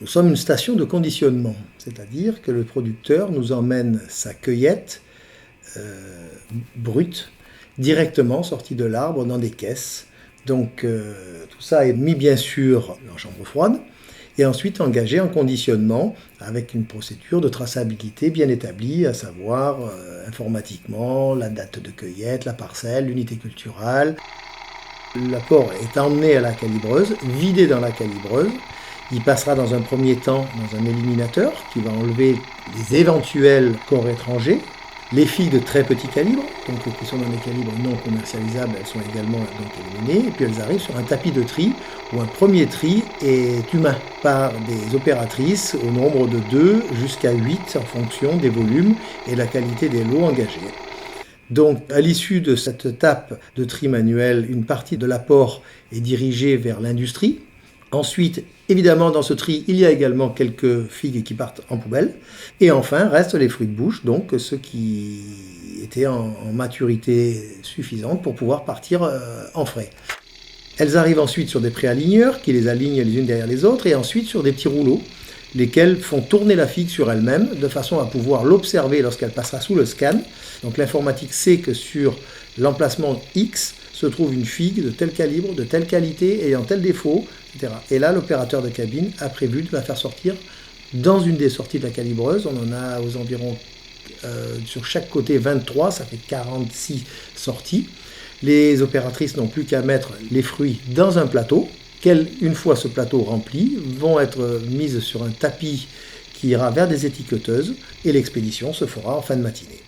Nous sommes une station de conditionnement, c'est-à-dire que le producteur nous emmène sa cueillette brute directement sortie de l'arbre dans des caisses. Donc tout ça est mis bien sûr en chambre froide et ensuite engagé en conditionnement avec une procédure de traçabilité bien établie, à savoir informatiquement la date de cueillette, la parcelle, l'unité culturale. L'apport est emmené à la calibreuse, vidé dans la calibreuse. Il passera dans un premier temps dans un éliminateur qui va enlever les éventuels corps étrangers. Les figues de très petit calibre, donc qui sont dans des calibres non commercialisables, elles sont également donc éliminées. Et puis elles arrivent sur un tapis de tri où un premier tri est humain par des opératrices au nombre de 2 jusqu'à 8 en fonction des volumes et de la qualité des lots engagés. Donc, à l'issue de cette étape de tri manuel, une partie de l'apport est dirigée vers l'industrie. Ensuite, évidemment, dans ce tri, il y a également quelques figues qui partent en poubelle. Et enfin, restent les fruits de bouche, donc ceux qui étaient en maturité suffisante pour pouvoir partir en frais. Elles arrivent ensuite sur des préaligneurs qui les alignent les unes derrière les autres et ensuite sur des petits rouleaux, lesquels font tourner la figue sur elle-même de façon à pouvoir l'observer lorsqu'elle passera sous le scan. Donc l'informatique sait que sur l'emplacement X se trouve une figue de tel calibre, de telle qualité, ayant tel défaut, etc. Et là, l'opérateur de cabine a prévu de la faire sortir dans une des sorties de la calibreuse. On en a aux environs sur chaque côté 23, ça fait 46 sorties. Les opératrices n'ont plus qu'à mettre les fruits dans un plateau, une fois ce plateau rempli, vont être mises sur un tapis qui ira vers des étiqueteuses et l'expédition se fera en fin de matinée.